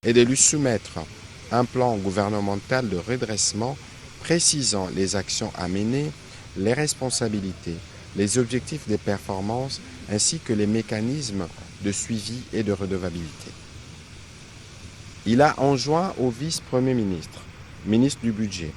et de lui soumettre un plan gouvernemental de redressement précisant les actions à mener, les responsabilités, les objectifs des performances ainsi que les mécanismes de suivi et de redevabilité. Il a enjoint au vice-premier ministre, ministre du Budget,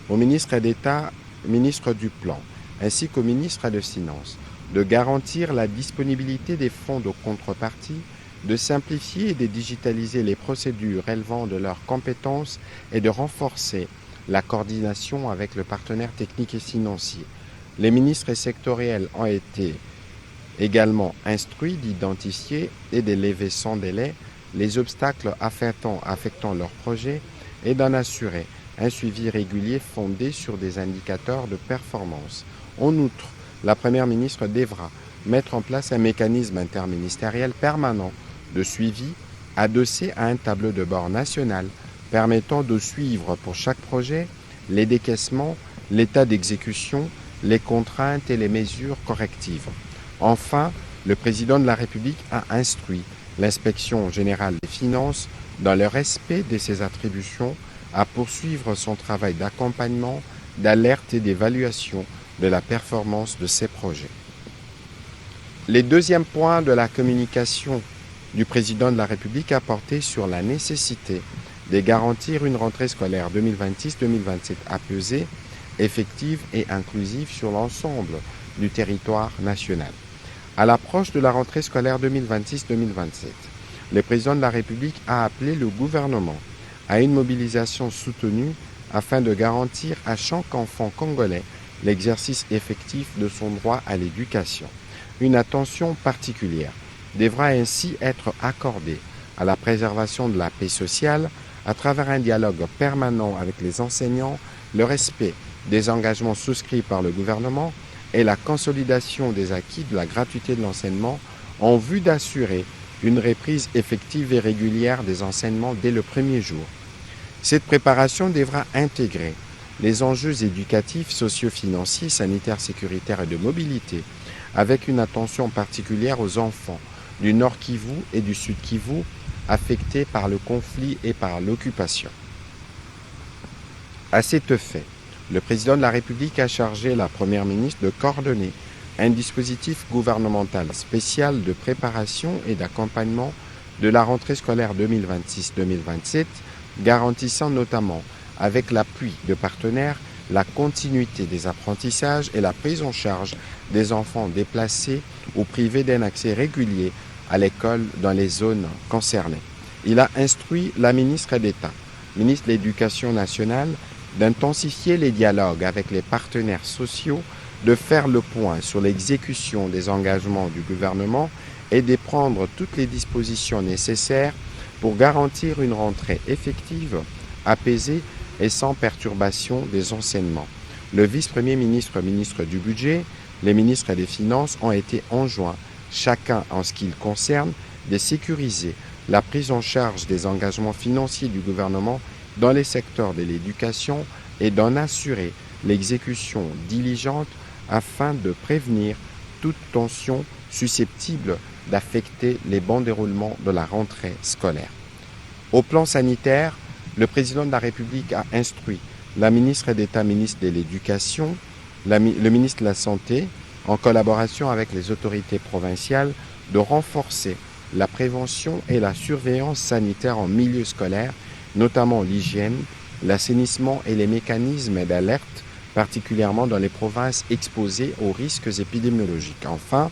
au ministre d'État, ministre du Plan, ainsi qu'au ministre des Finances, de garantir la disponibilité des fonds de contrepartie, de simplifier et de digitaliser les procédures relevant de leurs compétences et de renforcer la coordination avec le partenaire technique et financier. Les ministres sectoriels ont été également instruits d'identifier et de lever sans délai les obstacles affectant leur projet et d'en assurer un suivi régulier fondé sur des indicateurs de performance. En outre, la Première ministre devra mettre en place un mécanisme interministériel permanent de suivi adossé à un tableau de bord national permettant de suivre pour chaque projet les décaissements, l'état d'exécution, les contraintes et les mesures correctives. Enfin, le président de la République a instruit l'inspection générale des finances, dans le respect de ses attributions, à poursuivre son travail d'accompagnement, d'alerte et d'évaluation de la performance de ses projets. Les deuxièmes points de la communication du président de la République a porté sur la nécessité de garantir une rentrée scolaire 2026-2027 apaisée, effective et inclusive sur l'ensemble du territoire national. À l'approche de la rentrée scolaire 2026-2027, le président de la République a appelé le gouvernement à une mobilisation soutenue afin de garantir à chaque enfant congolais l'exercice effectif de son droit à l'éducation. Une attention particulière devra ainsi être accordée à la préservation de la paix sociale à travers un dialogue permanent avec les enseignants, le respect des engagements souscrits par le gouvernement et la consolidation des acquis de la gratuité de l'enseignement en vue d'assurer une reprise effective et régulière des enseignements dès le premier jour. Cette préparation devra intégrer les enjeux éducatifs, socio-financiers, sanitaires, sécuritaires et de mobilité, avec une attention particulière aux enfants du Nord Kivu et du Sud Kivu affectés par le conflit et par l'occupation. À cet effet, le président de la République a chargé la Première ministre de coordonner un dispositif gouvernemental spécial de préparation et d'accompagnement de la rentrée scolaire 2026-2027, garantissant notamment, avec l'appui de partenaires, la continuité des apprentissages et la prise en charge des enfants déplacés ou privés d'un accès régulier à l'école dans les zones concernées. Il a instruit la ministre d'État, ministre de l'Éducation nationale, d'intensifier les dialogues avec les partenaires sociaux, de faire le point sur l'exécution des engagements du gouvernement et de prendre toutes les dispositions nécessaires pour garantir une rentrée effective, apaisée et sans perturbation des enseignements. Le vice-premier ministre, ministre du Budget, les ministres des Finances ont été enjoints, chacun en ce qui le concerne, de sécuriser la prise en charge des engagements financiers du gouvernement dans les secteurs de l'éducation et d'en assurer l'exécution diligente afin de prévenir toute tension susceptible d'affecter les bons déroulements de la rentrée scolaire. Au plan sanitaire, le président de la République a instruit la ministre d'État, ministre de l'Éducation, le ministre de la Santé, en collaboration avec les autorités provinciales, de renforcer la prévention et la surveillance sanitaire en milieu scolaire, notamment l'hygiène, l'assainissement et les mécanismes d'alerte, particulièrement dans les provinces exposées aux risques épidémiologiques. Enfin,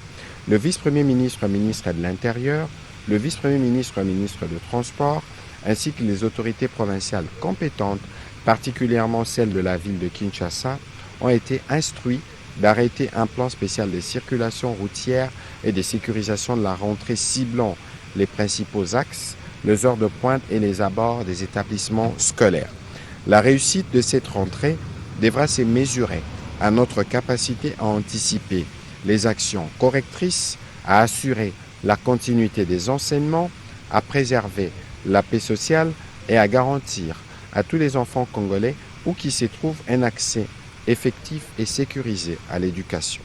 le vice-premier ministre, ministre de l'Intérieur, le vice-premier ministre, ministre de Transport, ainsi que les autorités provinciales compétentes, particulièrement celles de la ville de Kinshasa, ont été instruits d'arrêter un plan spécial de circulation routière et de sécurisation de la rentrée ciblant les principaux axes, les heures de pointe et les abords des établissements scolaires. La réussite de cette rentrée devra se mesurer à notre capacité à anticiper les actions correctrices, à assurer la continuité des enseignements, à préserver la paix sociale et à garantir à tous les enfants congolais où qu'ils se trouvent un accès effectif et sécurisé à l'éducation.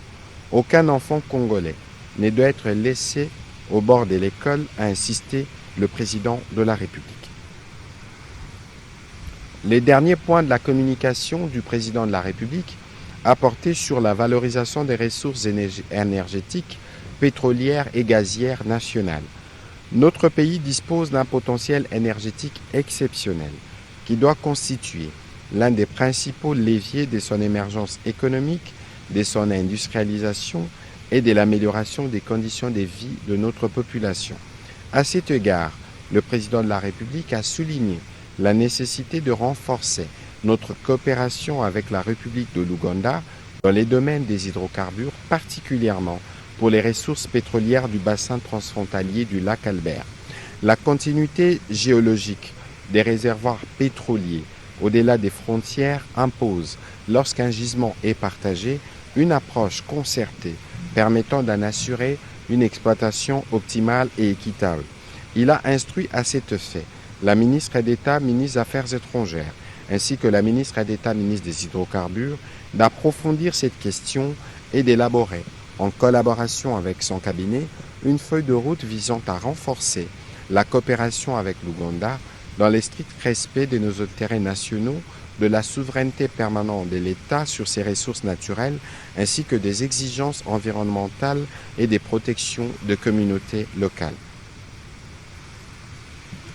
Aucun enfant congolais ne doit être laissé au bord de l'école, a insisté le président de la République. Les derniers points de la communication du président de la République a porté sur la valorisation des ressources énergétiques, pétrolières et gazières nationales. Notre pays dispose d'un potentiel énergétique exceptionnel qui doit constituer l'un des principaux leviers de son émergence économique, de son industrialisation et de l'amélioration des conditions de vie de notre population. À cet égard, le président de la République a souligné la nécessité de renforcer notre coopération avec la République de l'Ouganda dans les domaines des hydrocarbures, particulièrement pour les ressources pétrolières du bassin transfrontalier du lac Albert. La continuité géologique des réservoirs pétroliers au-delà des frontières impose, lorsqu'un gisement est partagé, une approche concertée permettant d'en assurer une exploitation optimale et équitable. Il a instruit à cet effet la ministre d'État, ministre des Affaires étrangères, ainsi que la ministre d'État, ministre des Hydrocarbures, d'approfondir cette question et d'élaborer, en collaboration avec son cabinet, une feuille de route visant à renforcer la coopération avec l'Ouganda dans le strict respect de nos intérêts nationaux, de la souveraineté permanente de l'État sur ses ressources naturelles, ainsi que des exigences environnementales et des protections de communautés locales.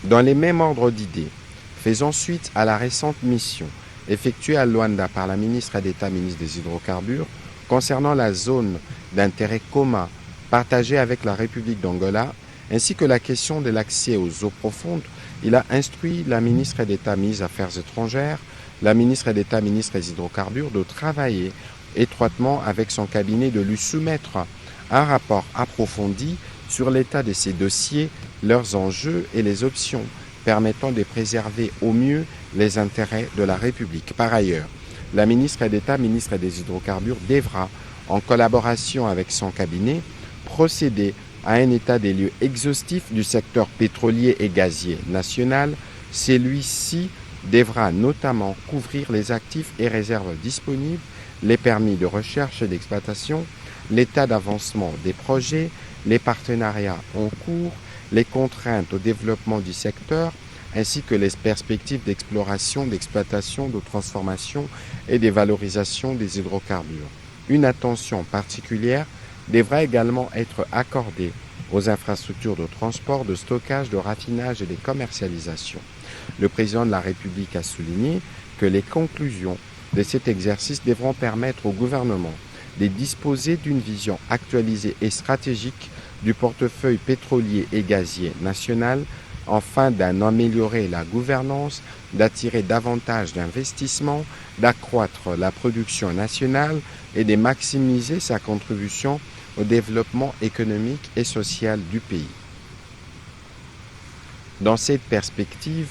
Dans les mêmes ordres d'idées, faisant suite à la récente mission effectuée à Luanda par la ministre d'État, ministre des Hydrocarbures, concernant la zone d'intérêt commun partagée avec la République d'Angola, ainsi que la question de l'accès aux eaux profondes, il a instruit la ministre d'État, ministre des Affaires étrangères, la ministre d'État, ministre des Hydrocarbures, de travailler étroitement avec son cabinet, de lui soumettre un rapport approfondi sur l'état de ces dossiers, leurs enjeux et les options permettant de préserver au mieux les intérêts de la République. Par ailleurs, la ministre d'État, ministre des Hydrocarbures, devra, en collaboration avec son cabinet, procéder à un état des lieux exhaustif du secteur pétrolier et gazier national. Celui-ci devra notamment couvrir les actifs et réserves disponibles, les permis de recherche et d'exploitation, l'état d'avancement des projets, les partenariats en cours, les contraintes au développement du secteur, ainsi que les perspectives d'exploration, d'exploitation, de transformation et de valorisation des hydrocarbures. Une attention particulière devra également être accordée aux infrastructures de transport, de stockage, de raffinage et de commercialisation. Le président de la République a souligné que les conclusions de cet exercice devront permettre au gouvernement de disposer d'une vision actualisée et stratégique du portefeuille pétrolier et gazier national, afin d'en améliorer la gouvernance, d'attirer davantage d'investissements, d'accroître la production nationale et de maximiser sa contribution au développement économique et social du pays. Dans cette perspective,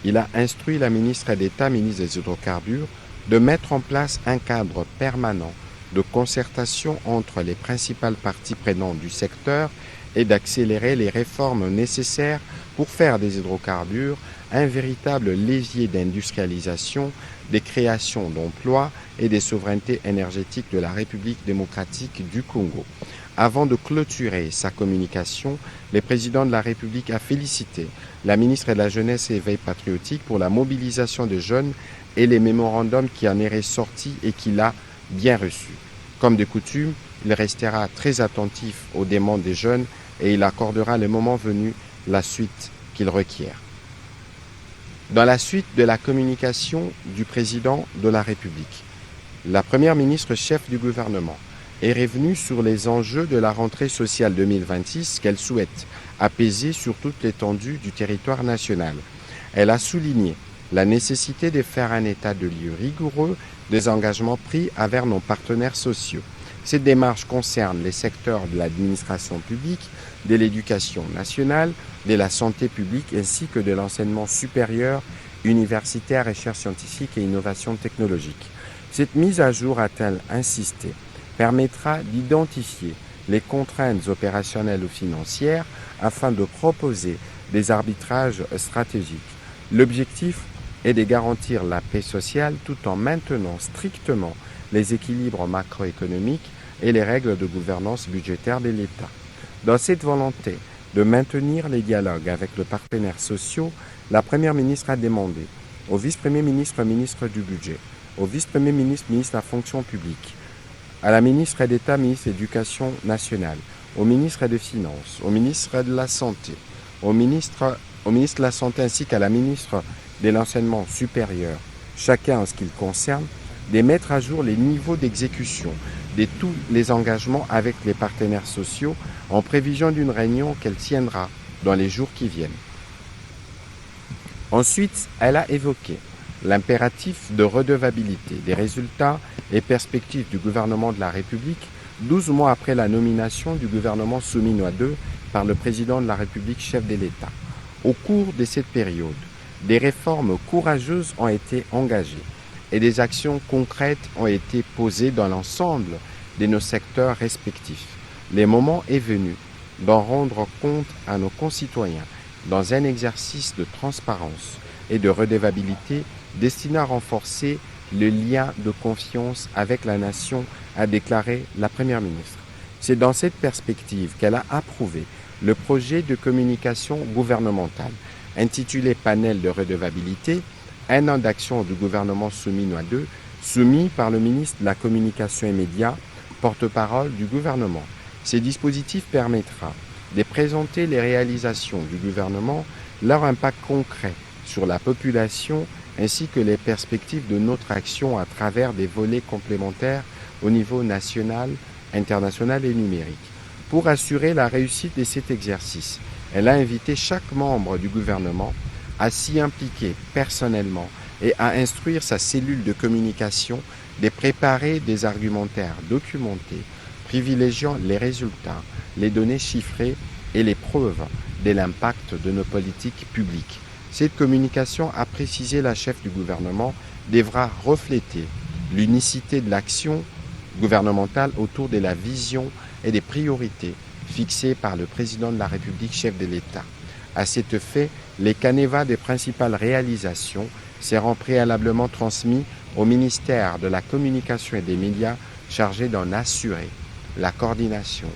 il a instruit la ministre d'État, ministre des Hydrocarbures, de mettre en place un cadre permanent de concertation entre les principales parties prenantes du secteur et d'accélérer les réformes nécessaires pour faire des hydrocarbures un véritable levier d'industrialisation, de création d'emplois et de souveraineté énergétique de la République démocratique du Congo. Avant de clôturer sa communication, le président de la République a félicité la ministre de la Jeunesse et Éveil patriotique pour la mobilisation des jeunes et les mémorandums qui en est ressorti et qu'il a bien reçus. Comme de coutume, il restera très attentif aux demandes des jeunes et il accordera le moment venu la suite qu'ils requièrent. Dans la suite de la communication du président de la République, la première ministre chef du gouvernement est revenue sur les enjeux de la rentrée sociale 2026 qu'elle souhaite apaiser sur toute l'étendue du territoire national. Elle a souligné la nécessité de faire un état de lieu rigoureux des engagements pris envers nos partenaires sociaux. Cette démarche concerne les secteurs de l'administration publique, de l'éducation nationale, de la santé publique ainsi que de l'enseignement supérieur, universitaire, recherche scientifique et innovation technologique. Cette mise à jour, a-t-elle insisté, permettra d'identifier les contraintes opérationnelles ou financières afin de proposer des arbitrages stratégiques. L'objectif est de garantir la paix sociale tout en maintenant strictement les équilibres macroéconomiques et les règles de gouvernance budgétaire de l'État. Dans cette volonté de maintenir les dialogues avec les partenaires sociaux, la Première ministre a demandé au vice-premier ministre, ministre du Budget, au vice-premier ministre, ministre de la Fonction publique, à la ministre d'État, ministre de l'Éducation nationale, au ministre des Finances, au ministre de la Santé, au ministre de la Santé ainsi qu'à la ministre de l'Enseignement supérieur, chacun en ce qui le concerne, de mettre à jour les niveaux d'exécution de tous les engagements avec les partenaires sociaux en prévision d'une réunion qu'elle tiendra dans les jours qui viennent. Ensuite, elle a évoqué l'impératif de redevabilité des résultats et perspectives du gouvernement de la République 12 mois après la nomination du gouvernement Souminois II par le président de la République, chef de l'État. Au cours de cette période, des réformes courageuses ont été engagées et des actions concrètes ont été posées dans l'ensemble de nos secteurs respectifs. Le moment est venu d'en rendre compte à nos concitoyens dans un exercice de transparence et de redevabilité destiné à renforcer le lien de confiance avec la nation, a déclaré la Première ministre. C'est dans cette perspective qu'elle a approuvé le projet de communication gouvernementale intitulé Panel de redevabilité, un an d'action du gouvernement Souminois II, soumis par le ministre de la Communication et Médias, porte-parole du gouvernement. Ces dispositifs permettra de présenter les réalisations du gouvernement, leur impact concret sur la population ainsi que les perspectives de notre action à travers des volets complémentaires au niveau national, international et numérique. Pour assurer la réussite de cet exercice, elle a invité chaque membre du gouvernement à s'y impliquer personnellement et à instruire sa cellule de communication de préparer des argumentaires documentés, privilégiant les résultats, les données chiffrées et les preuves de l'impact de nos politiques publiques. Cette communication, a précisé la chef du gouvernement, devra refléter l'unicité de l'action gouvernementale autour de la vision et des priorités fixées par le président de la République, chef de l'État. À cet effet, les canevas des principales réalisations seront préalablement transmis au ministère de la Communication et des Médias chargé d'en assurer la coordination,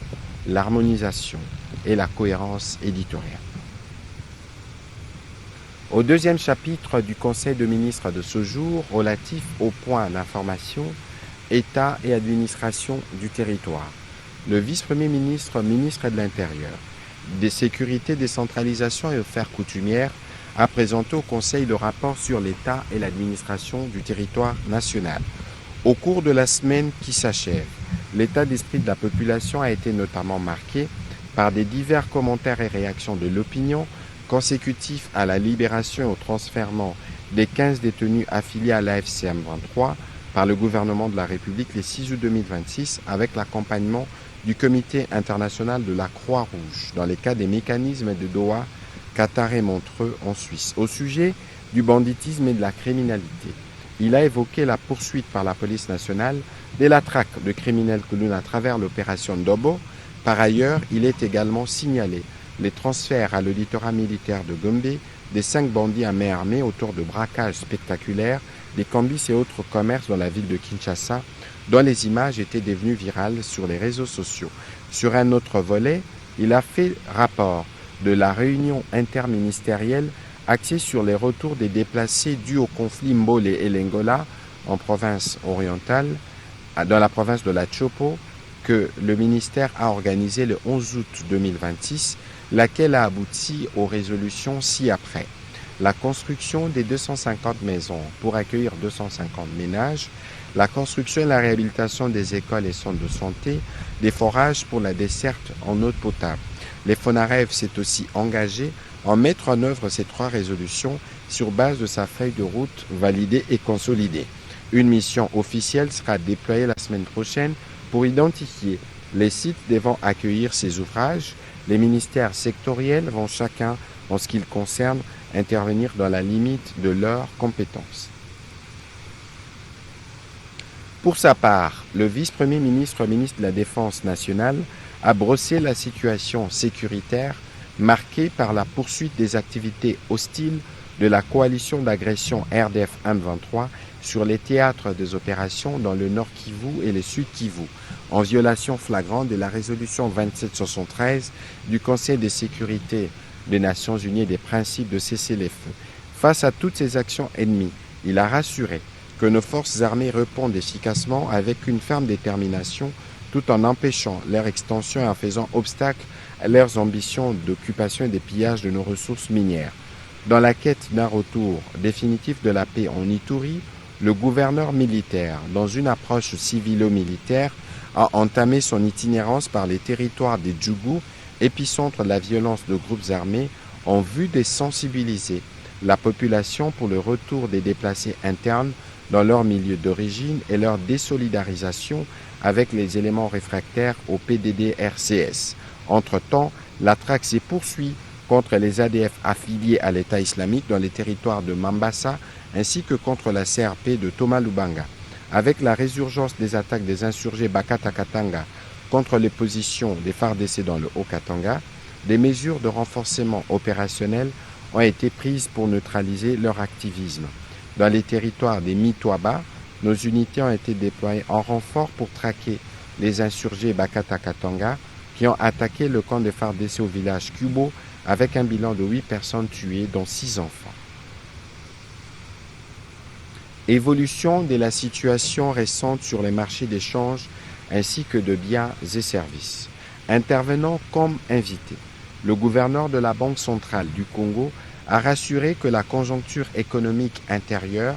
l'harmonisation et la cohérence éditoriale. Au deuxième chapitre du Conseil de ministres de ce jour, relatif au point d'information État et administration du territoire, le vice-premier ministre, ministre de l'Intérieur, des sécurités, décentralisation et affaires coutumières, a présenté au Conseil le rapport sur l'État et l'administration du territoire national. Au cours de la semaine qui s'achève, l'état d'esprit de la population a été notamment marqué par des divers commentaires et réactions de l'opinion consécutifs à la libération et au transfèrement des 15 détenus affiliés à l'AFC M23 par le gouvernement de la République le 6 août 2026 avec l'accompagnement du Comité international de la Croix-Rouge dans les cas des mécanismes de Doha, Qatar et Montreux en Suisse. Au sujet du banditisme et de la criminalité, il a évoqué la poursuite par la police nationale de la traque de criminels connus à travers l'opération Dobo. Par ailleurs, il est également signalé les transferts à l'auditorat militaire de Gombe des 5 bandits à main armée autour de braquages spectaculaires, des cambis et autres commerces dans la ville de Kinshasa, dont les images étaient devenues virales sur les réseaux sociaux. Sur un autre volet, il a fait rapport de la réunion interministérielle axée sur les retours des déplacés dus au conflit Mbole et Lengola en province orientale, dans la province de la Chopo, que le ministère a organisé le 11 août 2026, laquelle a abouti aux résolutions ci-après. La construction des 250 maisons pour accueillir 250 ménages, la construction et la réhabilitation des écoles et centres de santé, des forages pour la desserte en eau potable. Les FONAREV s'est aussi engagé en mettre en œuvre ces 3 résolutions sur base de sa feuille de route validée et consolidée. Une mission officielle sera déployée la semaine prochaine pour identifier les sites devant accueillir ces ouvrages. Les ministères sectoriels vont chacun, en ce qui le concerne, intervenir dans la limite de leurs compétences. Pour sa part, le vice-premier ministre, ministre de la Défense nationale, a brossé la situation sécuritaire marquée par la poursuite des activités hostiles de la coalition d'agression RDF M23 sur les théâtres des opérations dans le Nord Kivu et le Sud Kivu, en violation flagrante de la résolution 2773 du Conseil de sécurité des Nations Unies et des principes de cessez-le-feu. Face à toutes ces actions ennemies, il a rassuré que nos forces armées répondent efficacement avec une ferme détermination tout en empêchant leur extension et en faisant obstacle à leurs ambitions d'occupation et de pillage de nos ressources minières. Dans la quête d'un retour définitif de la paix en Ituri, le gouverneur militaire, dans une approche civilo-militaire, a entamé son itinérance par les territoires des Djougou, épicentre de la violence de groupes armés, en vue de sensibiliser la population pour le retour des déplacés internes dans leur milieu d'origine et leur désolidarisation avec les éléments réfractaires au PDD-RCS. Entre-temps, la traque se poursuit contre les ADF affiliés à l'État islamique dans les territoires de Mambasa ainsi que contre la CRP de Thomas Lubanga. Avec la résurgence des attaques des insurgés Bakata Katanga contre les positions des FARDC dans le Haut-Katanga, des mesures de renforcement opérationnel ont été prises pour neutraliser leur activisme. Dans les territoires des Mitwaba, nos unités ont été déployées en renfort pour traquer les insurgés Bakata Katanga qui ont attaqué le camp des FARDC au village Kubo avec un bilan de 8 personnes tuées, dont 6 enfants. Évolution de la situation récente sur les marchés d'échange ainsi que de biens et services. Intervenant comme invité, le gouverneur de la Banque centrale du Congo a rassuré que la conjoncture économique intérieure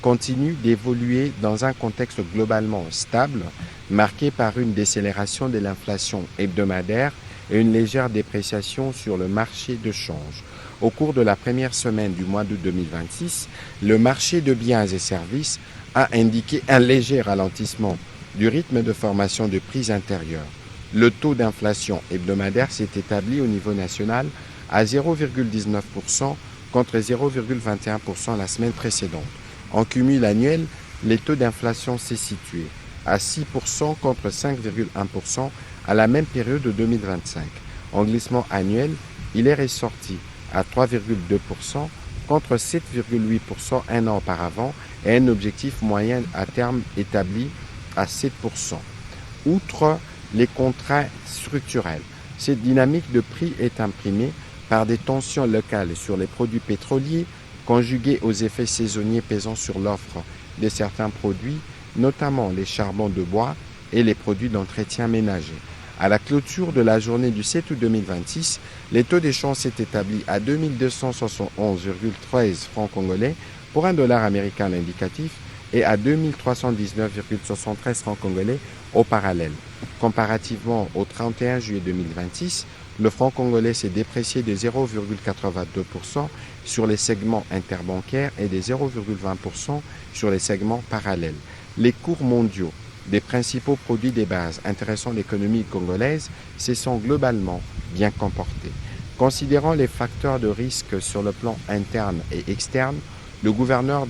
continue d'évoluer dans un contexte globalement stable, marqué par une décélération de l'inflation hebdomadaire et une légère dépréciation sur le marché de change. Au cours de la première semaine du mois d'août 2026, le marché de biens et services a indiqué un léger ralentissement du rythme de formation de prix intérieurs. Le taux d'inflation hebdomadaire s'est établi au niveau national à 0,19% contre 0,21% la semaine précédente. En cumul annuel, les taux d'inflation s'est situé à 6% contre 5,1% à la même période de 2025. En glissement annuel, il est ressorti à 3,2% contre 7,8% un an auparavant et un objectif moyen à terme établi à 7%. Outre les contraintes structurelles, cette dynamique de prix est imprimée par des tensions locales sur les produits pétroliers, conjuguées aux effets saisonniers pesant sur l'offre de certains produits, notamment les charbons de bois et les produits d'entretien ménager. À la clôture de la journée du 7 août 2026, les taux d'échange s'est établi à 2271,13 francs congolais pour $1 américain l'indicatif et à 2319,73 francs congolais au parallèle. Comparativement au 31 juillet 2026, le franc congolais s'est déprécié de 0,82% sur les segments interbancaires et de 0,20% sur les segments parallèles. Les cours mondiaux des principaux produits des bases intéressant l'économie congolaise se sont globalement bien comportés. Considérant les facteurs de risque sur le plan interne et externe, le gouverneur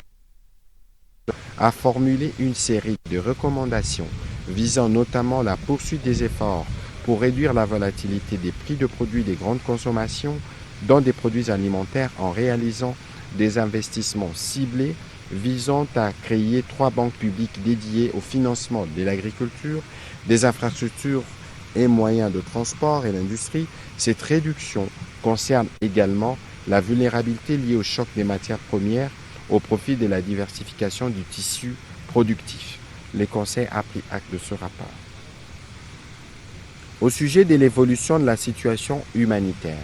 a formulé une série de recommandations visant notamment la poursuite des efforts pour réduire la volatilité des prix de produits de grande consommation dans des produits alimentaires en réalisant des investissements ciblés visant à créer 3 banques publiques dédiées au financement de l'agriculture, des infrastructures et moyens de transport et l'industrie. Cette réduction concerne également la vulnérabilité liée au choc des matières premières au profit de la diversification du tissu productif. Le Conseil a pris acte de ce rapport. Au sujet de l'évolution de la situation humanitaire,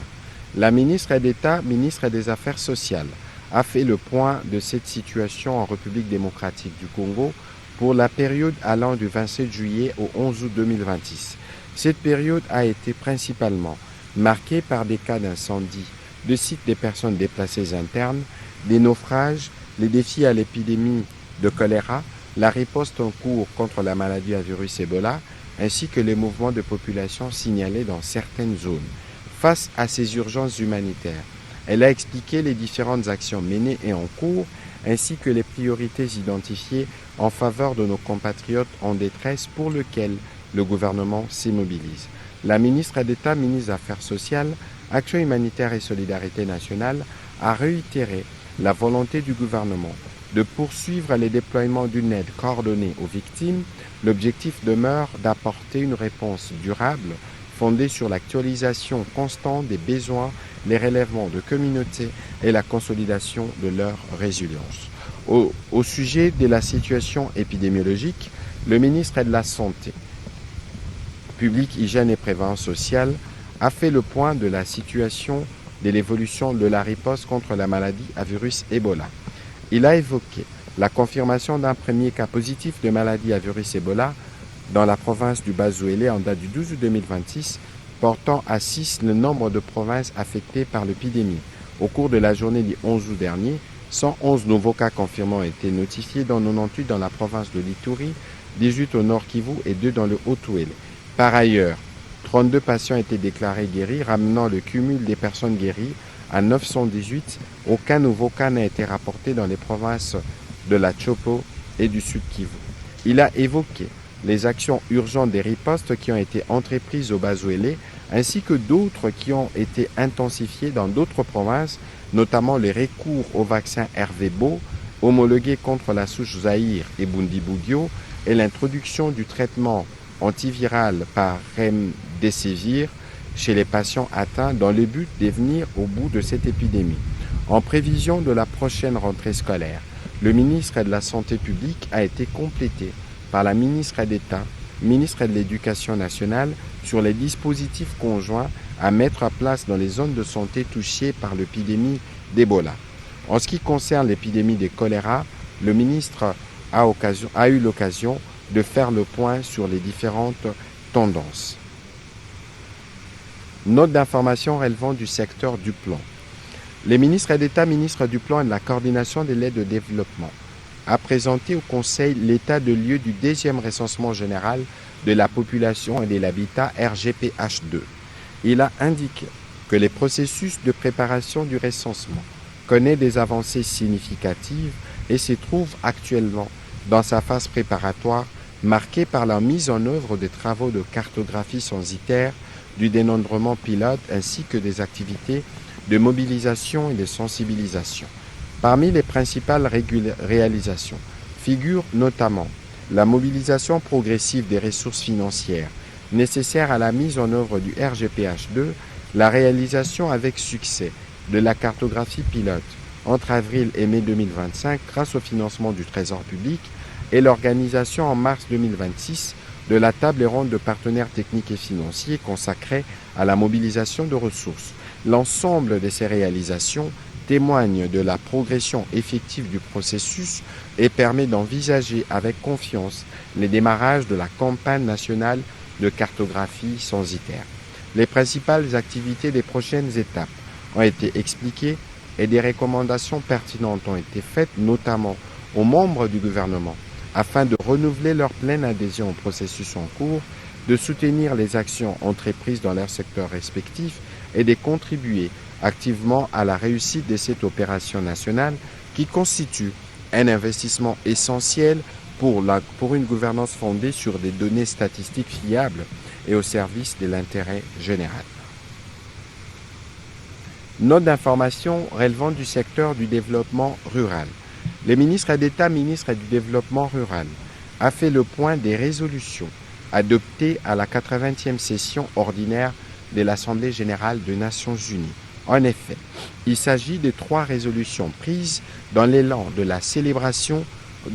la ministre d'État, ministre des Affaires sociales, a fait le point de cette situation en République démocratique du Congo pour la période allant du 27 juillet au 11 août 2026. Cette période a été principalement marquée par des cas d'incendie de sites des personnes déplacées internes, des naufrages, les défis à l'épidémie de choléra, la riposte en cours contre la maladie à virus Ebola, ainsi que les mouvements de population signalés dans certaines zones. Face à ces urgences humanitaires, elle a expliqué les différentes actions menées et en cours, ainsi que les priorités identifiées en faveur de nos compatriotes en détresse pour lesquelles le gouvernement s'immobilise. La ministre d'État, ministre des Affaires sociales, Action humanitaire et solidarité nationale, a réitéré la volonté du gouvernement de poursuivre les déploiements d'une aide coordonnée aux victimes. L'objectif demeure d'apporter une réponse durable fondée sur l'actualisation constante des besoins, les relèvements de communautés et la consolidation de leur résilience. Au sujet de la situation épidémiologique, le ministre de la Santé publique, Hygiène et Prévention sociale a fait le point de la situation de l'évolution de la riposte contre la maladie à virus Ebola. Il a évoqué la confirmation d'un premier cas positif de maladie à virus Ebola dans la province du Bas-Zouélé en date du 12 août 2026, portant à 6 le nombre de provinces affectées par l'épidémie. Au cours de la journée du 11 août dernier, 111 nouveaux cas confirmés ont été notifiés, dont 98 dans la province de l'Ituri, 18 au Nord Kivu et 2 dans le Haut-Ouélé. Par ailleurs, 32 patients ont été déclarés guéris, ramenant le cumul des personnes guéries à 918. Aucun nouveau cas n'a été rapporté dans les provinces de la Chopo et du Sud Kivu. Il a évoqué les actions urgentes des ripostes qui ont été entreprises au Bas-Zouélé, ainsi que d'autres qui ont été intensifiées dans d'autres provinces, notamment les recours au vaccin RVBO, homologué contre la souche Zaïre et Bundibugyo, et l'introduction du traitement antiviral par Remdesivir chez les patients atteints dans le but de venir au bout de cette épidémie. En prévision de la prochaine rentrée scolaire, le ministre de la Santé publique a été complété par la ministre d'État, ministre de l'Éducation nationale, sur les dispositifs conjoints à mettre en place dans les zones de santé touchées par l'épidémie d'Ebola. En ce qui concerne l'épidémie de choléra, le ministre a eu l'occasion de faire le point sur les différentes tendances. Note d'information relevant du secteur du plan. Le ministre d'État, ministre du Plan et de la Coordination de l'aide au développement, a présenté au Conseil l'état de lieu du deuxième recensement général de la population et de l'habitat RGPH2. Il a indiqué que le processus de préparation du recensement connaît des avancées significatives et se trouve actuellement dans sa phase préparatoire marquée par la mise en œuvre des travaux de cartographie censitaire, du dénombrement pilote ainsi que des activités de mobilisation et de sensibilisation. Parmi les principales réalisations figurent notamment la mobilisation progressive des ressources financières nécessaires à la mise en œuvre du RGPH2, la réalisation avec succès de la cartographie pilote entre avril et mai 2025 grâce au financement du Trésor public et l'organisation en mars 2026 de la table ronde de partenaires techniques et financiers consacrée à la mobilisation de ressources. L'ensemble de ces réalisations témoigne de la progression effective du processus et permet d'envisager avec confiance le démarrage de la campagne nationale de cartographie censitaire. Les principales activités des prochaines étapes ont été expliquées et des recommandations pertinentes ont été faites, notamment aux membres du gouvernement, afin de renouveler leur pleine adhésion au processus en cours, de soutenir les actions entreprises dans leurs secteurs respectifs et de contribuer activement à la réussite de cette opération nationale qui constitue un investissement essentiel pour une gouvernance fondée sur des données statistiques fiables et au service de l'intérêt général. Note d'information relevant du secteur du développement rural. Le ministre d'État, ministre du Développement rural, a fait le point des résolutions adoptées à la 80e session ordinaire de l'Assemblée générale des Nations unies. En effet, il s'agit de 3 résolutions prises dans l'élan de la célébration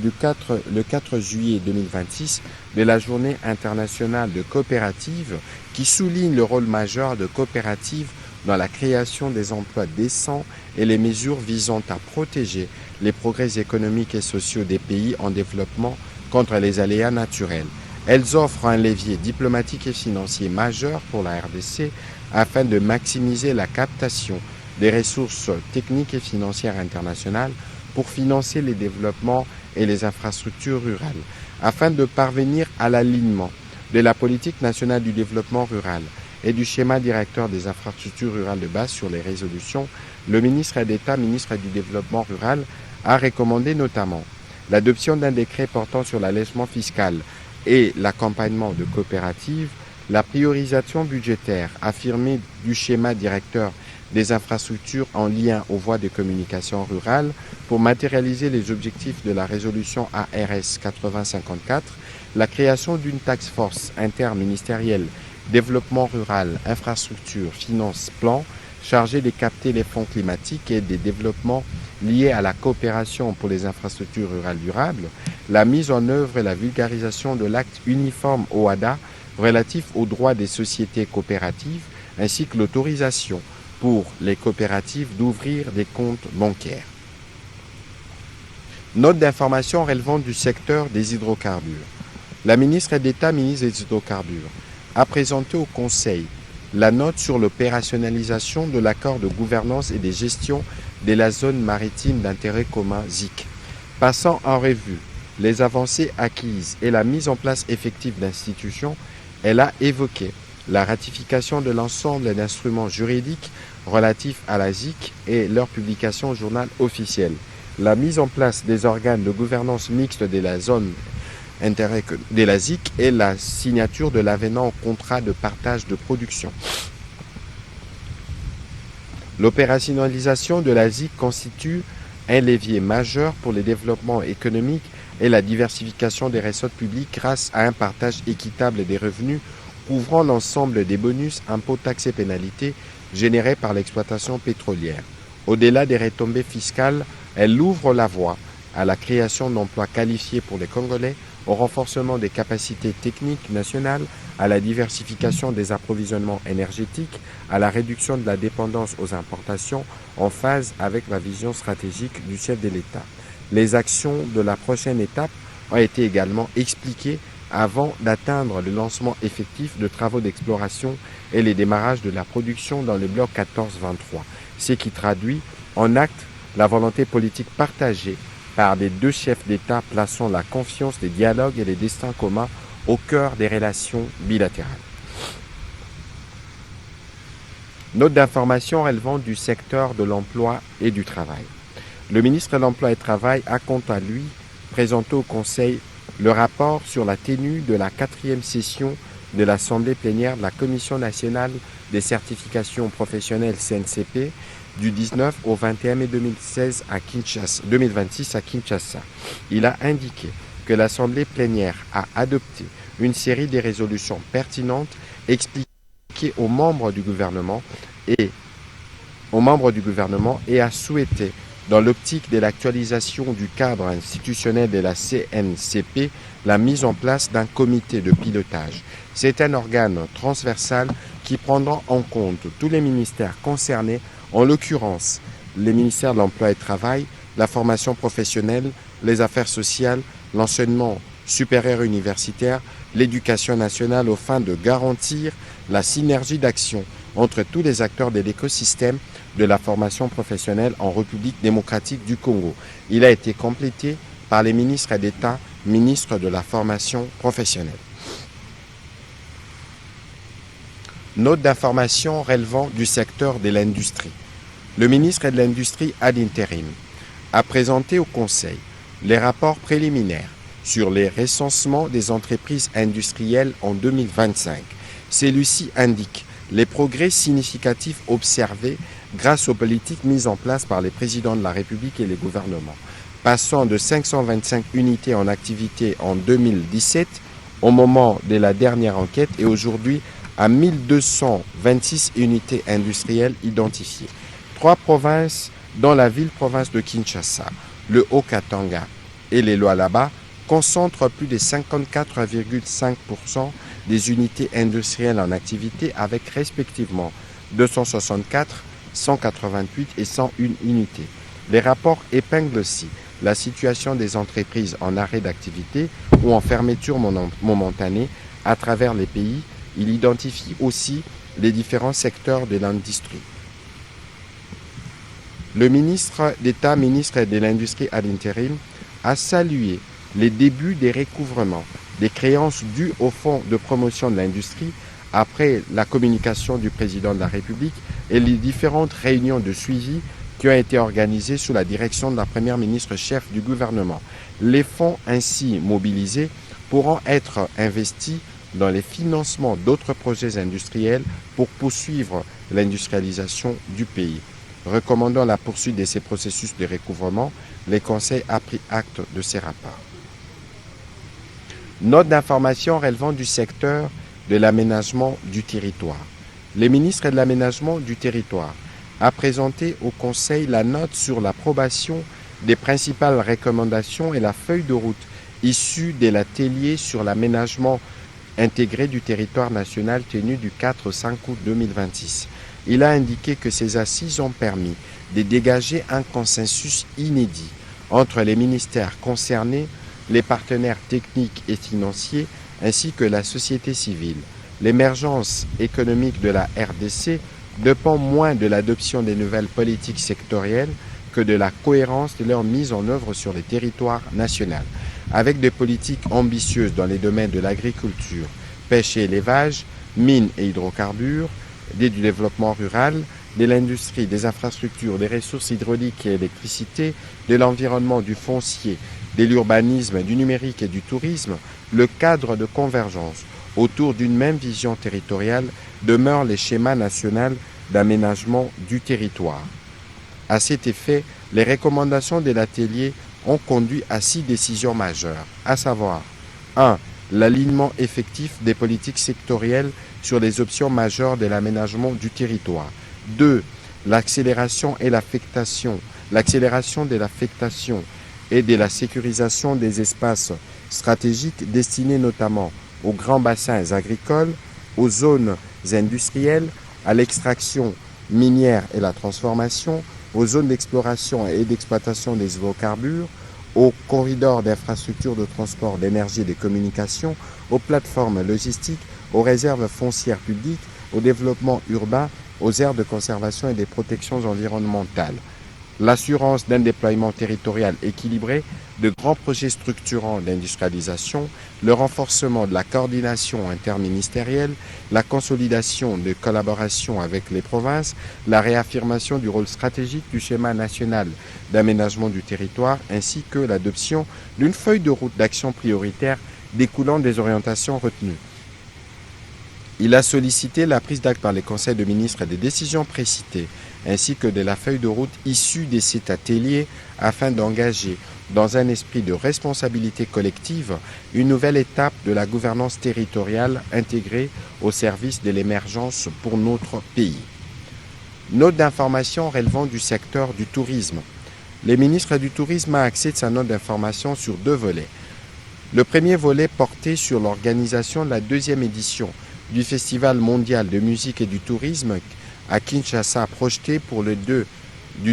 le 4 juillet 2026 de la Journée internationale de coopérative qui souligne le rôle majeur de coopératives dans la création des emplois décents et les mesures visant à protéger les progrès économiques et sociaux des pays en développement contre les aléas naturels. Elles offrent un levier diplomatique et financier majeur pour la RDC afin de maximiser la captation des ressources techniques et financières internationales pour financer les développements et les infrastructures rurales. Afin de parvenir à l'alignement de la politique nationale du développement rural et du schéma directeur des infrastructures rurales de base sur les résolutions, le ministre d'État, ministre du Développement rural, a recommandé notamment l'adoption d'un décret portant sur l'allègement fiscal et l'accompagnement de coopératives, la priorisation budgétaire affirmée du schéma directeur des infrastructures en lien aux voies de communication rurales pour matérialiser les objectifs de la résolution ARS 8054, la création d'une task force interministérielle développement rural, infrastructure, finance, plan, chargé de capter les fonds climatiques et des développements liés à la coopération pour les infrastructures rurales durables, la mise en œuvre et la vulgarisation de l'acte uniforme OHADA relatif aux droits des sociétés coopératives, ainsi que l'autorisation pour les coopératives d'ouvrir des comptes bancaires. Note d'information relevant du secteur des hydrocarbures. La ministre d'État, ministre des Hydrocarbures, a présenté au Conseil la note sur l'opérationnalisation de l'accord de gouvernance et de gestion de la zone maritime d'intérêt commun ZIC. Passant en revue les avancées acquises et la mise en place effective d'institutions, elle a évoqué la ratification de l'ensemble des instruments juridiques relatifs à la ZIC et leur publication au journal officiel, la mise en place des organes de gouvernance mixte de la zone intérêt de la ZIC et la signature de l'avenant au contrat de partage de production. L'opérationnalisation de la ZIC constitue un levier majeur pour le développement économique et la diversification des recettes publiques grâce à un partage équitable des revenus couvrant l'ensemble des bonus, impôts, taxes et pénalités générés par l'exploitation pétrolière. Au-delà des retombées fiscales, elle ouvre la voie à la création d'emplois qualifiés pour les Congolais, au renforcement des capacités techniques nationales, à la diversification des approvisionnements énergétiques, à la réduction de la dépendance aux importations en phase avec la vision stratégique du chef de l'État. Les actions de la prochaine étape ont été également expliquées avant d'atteindre le lancement effectif de travaux d'exploration et les démarrages de la production dans le bloc 14-23, ce qui traduit en acte la volonté politique partagée par les deux chefs d'État plaçant la confiance, les dialogues et les destins communs au cœur des relations bilatérales. Note d'information relevant du secteur de l'emploi et du travail. Le ministre de l'Emploi et du Travail a quant à lui présenté au Conseil le rapport sur la tenue de la 4e session de l'Assemblée plénière de la Commission nationale des certifications professionnelles CNCP du 19 au 21 mai 2026 à Kinshasa. Il a indiqué que l'Assemblée plénière a adopté une série de résolutions pertinentes expliquées aux membres du gouvernement et a souhaité, dans l'optique de l'actualisation du cadre institutionnel de la CNCP, la mise en place d'un comité de pilotage. C'est un organe transversal qui prendra en compte tous les ministères concernés, en l'occurrence les ministères de l'Emploi et du Travail, la formation professionnelle, les affaires sociales, l'enseignement supérieur universitaire, l'éducation nationale, aux fins de garantir la synergie d'action entre tous les acteurs de l'écosystème de la formation professionnelle en République démocratique du Congo. Il a été complété par les ministres d'État, ministres de la formation professionnelle. Note d'information relevant du secteur de l'industrie. Le ministre de l'Industrie ad interim a présenté au Conseil les rapports préliminaires sur les recensements des entreprises industrielles en 2025. Celui-ci indique les progrès significatifs observés grâce aux politiques mises en place par les présidents de la République et les gouvernements, passant de 525 unités en activité en 2017 au moment de la dernière enquête et aujourd'hui à 1226 unités industrielles identifiées. 3 provinces, dont la ville-province de Kinshasa, le Haut-Katanga et les Lualaba, concentrent plus de 54,5% des unités industrielles en activité avec respectivement 264, 188 et 101 unités. Les rapports épinglent aussi la situation des entreprises en arrêt d'activité ou en fermeture momentanée à travers les pays. Il identifie aussi les différents secteurs de l'industrie. Le ministre d'État, ministre de l'Industrie ad interim, a salué les débuts des recouvrements des créances dues au Fonds de promotion de l'industrie après la communication du président de la République et les différentes réunions de suivi qui ont été organisées sous la direction de la première ministre chef du gouvernement. Les fonds ainsi mobilisés pourront être investis dans les financements d'autres projets industriels pour poursuivre l'industrialisation du pays. Recommandant la poursuite de ces processus de recouvrement, le Conseil a pris acte de ces rapports. Note d'information relevant du secteur de l'aménagement du territoire. Le ministre de l'aménagement du territoire a présenté au Conseil la note sur l'approbation des principales recommandations et la feuille de route issue de l'atelier sur l'aménagement intégré du territoire national tenu du 4 au 5 août 2026. Il a indiqué que ces assises ont permis de dégager un consensus inédit entre les ministères concernés, les partenaires techniques et financiers, ainsi que la société civile. L'émergence économique de la RDC dépend moins de l'adoption des nouvelles politiques sectorielles que de la cohérence de leur mise en œuvre sur les territoires nationaux. Avec des politiques ambitieuses dans les domaines de l'agriculture, pêche et élevage, mines et hydrocarbures, du développement rural, de l'industrie, des infrastructures, des ressources hydrauliques et électricité, de l'environnement, du foncier, de l'urbanisme, du numérique et du tourisme, le cadre de convergence autour d'une même vision territoriale demeure les schémas nationaux d'aménagement du territoire. À cet effet, les recommandations de l'atelier ont conduit à 6 décisions majeures, à savoir 1. L'alignement effectif des politiques sectorielles sur les options majeures de l'aménagement du territoire. 2. L'accélération de l'affectation et de la sécurisation des espaces stratégiques destinés notamment aux grands bassins agricoles, aux zones industrielles, à l'extraction minière et la transformation, aux zones d'exploration et d'exploitation des hydrocarbures, aux corridors d'infrastructures de transport, d'énergie et de communication, aux plateformes logistiques, aux réserves foncières publiques, au développement urbain, aux aires de conservation et des protections environnementales. L'assurance d'un déploiement territorial équilibré, de grands projets structurants d'industrialisation, le renforcement de la coordination interministérielle, la consolidation de collaboration avec les provinces, la réaffirmation du rôle stratégique du schéma national d'aménagement du territoire, ainsi que l'adoption d'une feuille de route d'action prioritaire découlant des orientations retenues. Il a sollicité la prise d'acte par les conseils de ministres des décisions précitées, ainsi que de la feuille de route issue de cet atelier, afin d'engager, dans un esprit de responsabilité collective, une nouvelle étape de la gouvernance territoriale intégrée au service de l'émergence pour notre pays. Note d'information relevant du secteur du tourisme. Le ministre du Tourisme a axé sa note d'information sur 2 volets. Le premier volet portait sur l'organisation de la 2e édition du Festival mondial de musique et du tourisme à Kinshasa, projeté pour du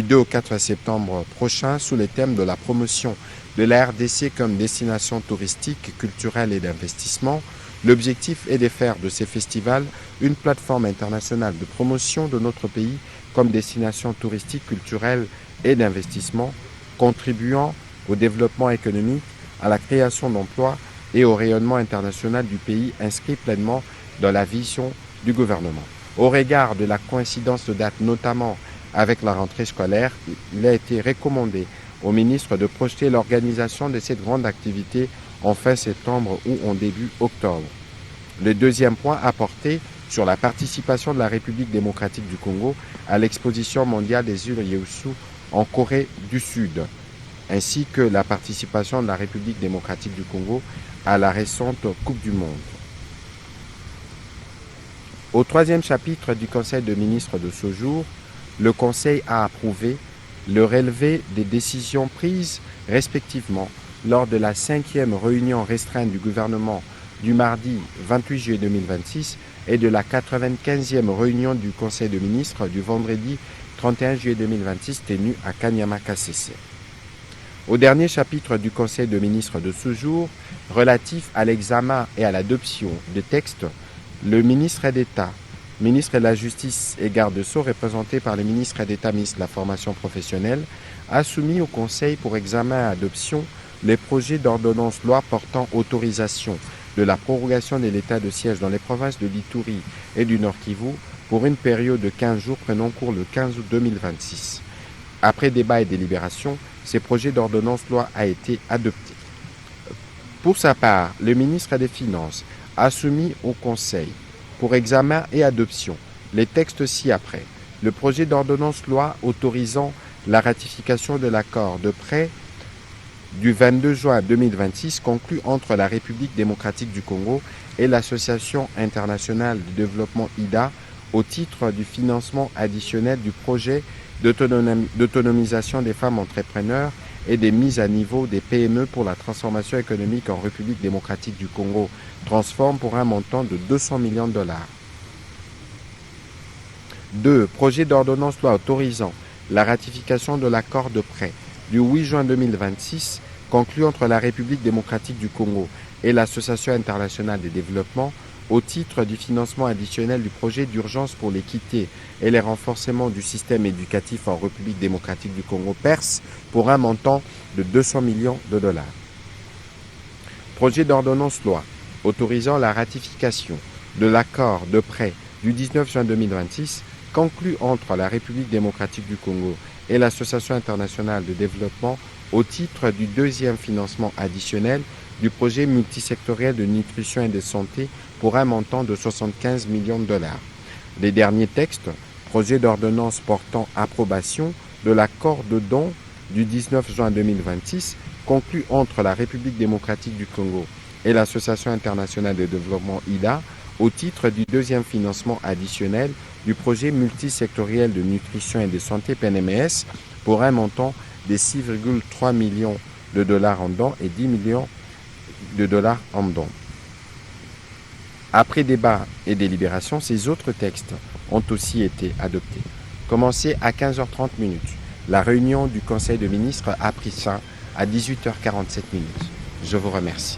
2 au 4 septembre prochain sous le thème de la promotion de la RDC comme destination touristique, culturelle et d'investissement. L'objectif est de faire de ces festivals une plateforme internationale de promotion de notre pays comme destination touristique, culturelle et d'investissement, contribuant au développement économique, à la création d'emplois et au rayonnement international du pays, inscrit pleinement dans la vision du gouvernement. Au regard de la coïncidence de date, notamment avec la rentrée scolaire, il a été recommandé au ministre de projeter l'organisation de cette grande activité en fin septembre ou en début octobre. Le deuxième point a porté sur la participation de la République démocratique du Congo à l'exposition mondiale des îles Yeosu en Corée du Sud, ainsi que la participation de la République démocratique du Congo à la récente Coupe du Monde. Au 3e chapitre du Conseil de ministres de ce jour, le Conseil a approuvé le relevé des décisions prises respectivement lors de la 5e réunion restreinte du gouvernement du mardi 28 juillet 2026 et de la 95e réunion du Conseil de ministres du vendredi 31 juillet 2026 tenue à Kanyama Kasese. Au dernier chapitre du Conseil de ministres de ce jour, relatif à l'examen et à l'adoption des textes, le ministre d'État, ministre de la Justice et garde-sceaux, représenté par le ministre d'État, ministre de la Formation professionnelle, a soumis au Conseil pour examen et adoption les projets d'ordonnance loi portant autorisation de la prorogation de l'état de siège dans les provinces de l'Ituri et du Nord Kivu pour une période de 15 jours prenant cours le 15 août 2026. Après débat et délibération, ces projets d'ordonnance loi a été adopté. Pour sa part, le ministre des Finances a soumis au Conseil pour examen et adoption les textes ci-après. Le projet d'ordonnance loi autorisant la ratification de l'accord de prêt du 22 juin 2026 conclu entre la République démocratique du Congo et l'Association internationale de développement IDA au titre du financement additionnel du projet d'autonomisation des femmes entrepreneurs et des mises à niveau des PME pour la transformation économique en République démocratique du Congo, Transform, pour un montant de 200 millions de dollars. 2. Projet d'ordonnance loi autorisant la ratification de l'accord de prêt du 8 juin 2026 conclu entre la République démocratique du Congo et l'Association internationale de développement au titre du financement additionnel du projet d'urgence pour l'équité et les renforcements du système éducatif en République démocratique du Congo, PERS, pour un montant de 200 millions de dollars. Projet d'ordonnance loi autorisant la ratification de l'accord de prêt du 19 juin 2026 conclu entre la République démocratique du Congo et l'Association internationale de développement au titre du deuxième financement additionnel du projet multisectoriel de nutrition et de santé pour un montant de 75 millions de dollars. Les derniers textes, projet d'ordonnance portant approbation de l'accord de don du 19 juin 2026 conclu entre la République démocratique du Congo et l'Association internationale de développement IDA au titre du deuxième financement additionnel du projet multisectoriel de nutrition et de santé PNMS pour un montant de 6,3 millions de dollars en dons et 10 millions de dollars en dons. Après débat et délibération, ces autres textes ont aussi été adoptés. Commencé à 15h30, la réunion du Conseil de ministres a pris fin à 18h47. Je vous remercie.